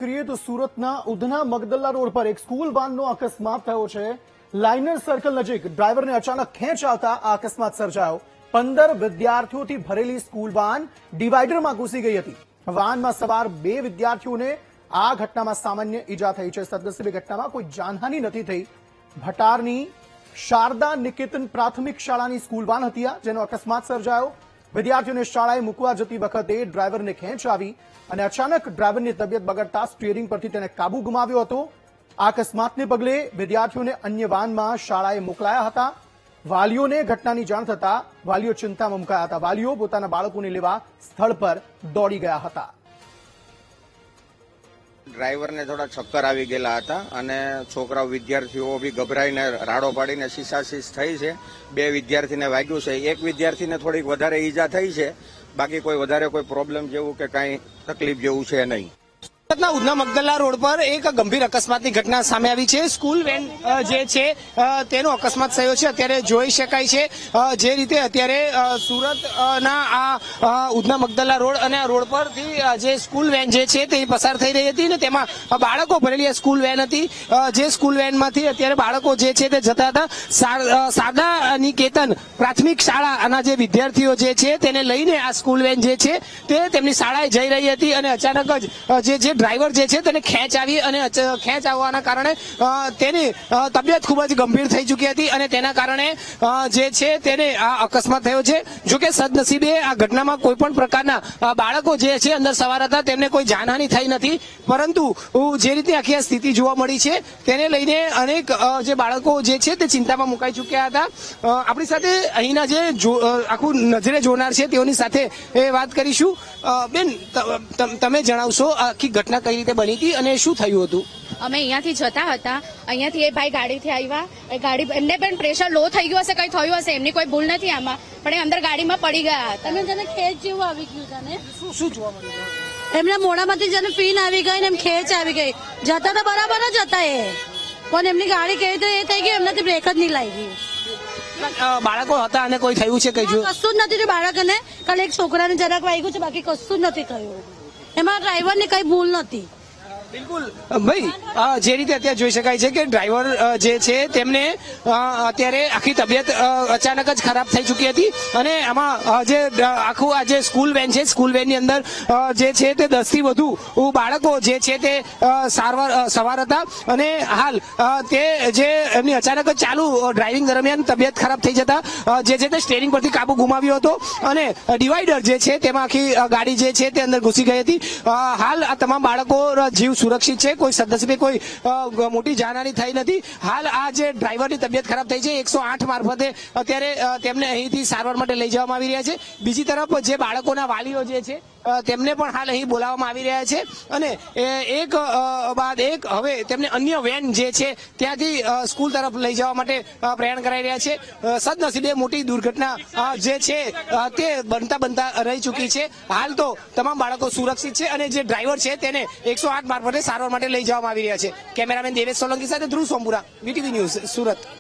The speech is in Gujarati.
કરીએ તો સુરતના ઉધના મગદલ્લા રોડ પર એક સ્કૂલ વાનનો અકસ્માત થયો છે। લાઇનર સર્કલ નજીક ડ્રાઈવરને અચાનક ખેંચ આવતા આ અકસ્માત સર્જાયો। 15 વિદ્યાર્થીઓથી ભરેલી સ્કૂલ વાન ડિવાઈડરમાં ઘૂસી ગઈ હતી। વાનમાં સવાર 2 વિદ્યાર્થીઓને આ ઘટનામાં સામાન્ય ઈજા થઈ છે। સદનસીબે ઘટનામાં કોઈ જાનહાનિ નથી થઈ। ભટારની શારદા નિકેતન પ્રાથમિક શાળાની સ્કૂલ વાન હતી જેનો અકસ્માત સર્જાયો। વિદ્યાર્થીઓને શાળાએ મૂકવા જતી વખતે ડ્રાઈવરને ખેંચ આવી અને અચાનક ડ્રાઈવરની તબિયત બગડતા સ્ટીયરિંગ પરથી તેને કાબુ ગુમાવ્યો હતો। આ અકસ્માતને પગલે વિદ્યાર્થીઓને અન્ય વાનમાં શાળાએ મોકલાયા હતા। વાલીઓને ઘટનાની જાણ થતા વાલીઓ ચિંતામાં મુકાયા હતા। વાલીઓ પોતાના બાળકોને લેવા સ્થળ પર દોડી ગયા હતા। ડ્રાઈવરને થોડા ચક્કર આવી ગયેલા હતા અને છોકરાઓ વિદ્યાર્થીઓ બી ગભરાઈને રાડો પાડીને શીશાશીશ થઈ છે। 2 વિદ્યાર્થીને વાગ્યું છે। એક વિદ્યાર્થીને થોડીક વધારે ઈજા થઈ છે। બાકી કોઈ વધારે કોઈ પ્રોબ્લેમ જેવું કે કાંઈ તકલીફ જેવું છે નહીં। સુરતના ઉધના મગદલ્લા રોડ પર એક ગંભીર અકસ્માતની ઘટના સામે આવી છે। સ્કૂલ વેન જે છે તેનો અકસ્માત થયો છે। અત્યારે જોઈ શકાય છે જે રીતે અત્યારે સુરતના આ ઉધના મગદલ્લા રોડ અને આ રોડ પરથી જે સ્કૂલ વેન જે છે તે પસાર થઈ રહી હતી ને તેમાં બાળકો ભરેલી સ્કૂલ વેન હતી। જે સ્કૂલ વેનમાંથી અત્યારે બાળકો જે છે તે જતા હતા। શારદા નિકેતન પ્રાથમિક શાળાના જે વિદ્યાર્થીઓ જે છે તેને લઈને આ સ્કૂલ વેન જે છે તે તેમની શાળાએ જઈ રહી હતી અને અચાનક જ જે ડ્રાઈવર જે છે તેને ખેંચ આવી અને ખેંચ આવવાના કારણે તેની તબિયત ખૂબ જ ગંભીર થઈ ચૂકી હતી અને તેના કારણે જે છે તેને આ અકસ્માત થયો છે। જો કે સદનસીબે આ ઘટનામાં કોઈ પણ પ્રકારના બાળકો જે છે અંદર સવાર હતા તેમને કોઈ જાનહાનિ થઈ નથી। પરંતુ જે રીતે આખી આ સ્થિતિ જોવા મળી છે તેને લઈને અનેક જે બાળકો જે છે તે ચિંતામાં મુકાઈ ચૂક્યા હતા। આપણી સાથે અહીંના જે આખું નજરે જોનાર છે તેઓની સાથે વાત કરીશું। બેન, તમે જણાવશો આખી ઘટના કઈ રીતે બની હતી અને શું થયું હતું? અમે અહીંયાથી જતા હતા। અહીંયાથી એ ભાઈ ગાડીથી આવ્યા। એ ગાડી એમને પણ પ્રેશર લો થઈ ગયું હશે, કઈ થયું હશે, એમની કોઈ ભૂલ નથી આમાં, પણ એ અંદર ગાડીમાં પડી ગયા હતા। તમે જેને ખેંચ જેવું આવી ગયું છે ને, શું જોવા મળ્યું? એમના મોઢામાંથી જેને ફીન આવી ગઈ ને એમ ખેંચ આવી ગઈ। જતા તો બરાબર જ હતા એ, પણ એમની ગાડી કેવી રીતે એ થઈ ગઈ, એમનાથી બ્રેક જ નહીં લાગી। બાળકો હતા અને કોઈ થયું છે કઈ? કશું જ નથી થયું બાળકને, ખાલી એક છોકરાને જરાક વાગ્યું છે, બાકી કશું જ નથી થયું। એમાં ડ્રાઈવરની કઈ ભૂલ નથી। બિલકુલ ભાઈ, જે રીતે અત્યારે જોઈ શકાય છે કે ડ્રાઈવર જે છે તેમને અત્યારે આખી તબિયત અચાનક જ ખરાબ થઈ ચૂકી હતી અને આમાં જે આખું આ જે સ્કૂલ વેન છે, સ્કૂલ વેનની અંદર જે છે તે 10 થી વધુ બાળકો જે છે તે સવાર હતા અને હાલ તે જે એમની અચાનક જ ચાલુ ડ્રાઇવિંગ દરમિયાન તબિયત ખરાબ થઈ જતા જે છે તે સ્ટીયરિંગ પરથી કાબુ ગુમાવ્યો હતો અને ડિવાઈડર જે છે તેમાં આખી ગાડી જે છે તે અંદર ઘૂસી ગઈ હતી। હાલ આ તમામ બાળકો જીવ સુરક્ષિત છે, કોઈ સદનસીબે કોઈ મોટી જાનહાની થઈ નથી। હાલ આ જે ડ્રાઈવરની તબિયત ખરાબ થઈ છે 108 મારફતે અત્યારે તેમને અહીંથી સારવાર માટે લઈ જવામાં આવી રહ્યા છે। બીજી તરફ જે બાળકોના વાલીઓ જે છે તેમને પણ હાલ અહીં બોલાવવામાં આવી રહ્યા છે અને એક બાદ એક હવે તેમને અન્ય વેન જે છે ત્યાંથી સ્કૂલ તરફ લઈ જવા માટે પ્રયાણ કરાઈ રહ્યા છે। સદનસીબે મોટી દુર્ઘટના જે છે તે બનતા રહી ચૂકી છે। હાલ તો તમામ બાળકો સુરક્ષિત છે અને જે ડ્રાઈવર છે તેને 108 મારફતે સારવાર માટે લઈ જવામાં આવી રહ્યા છે। કેમેરામેન દેવેશ સોલંકી સાથે ધ્રુવ સોમપુરા, વીટીવી ન્યૂઝ, સુરત।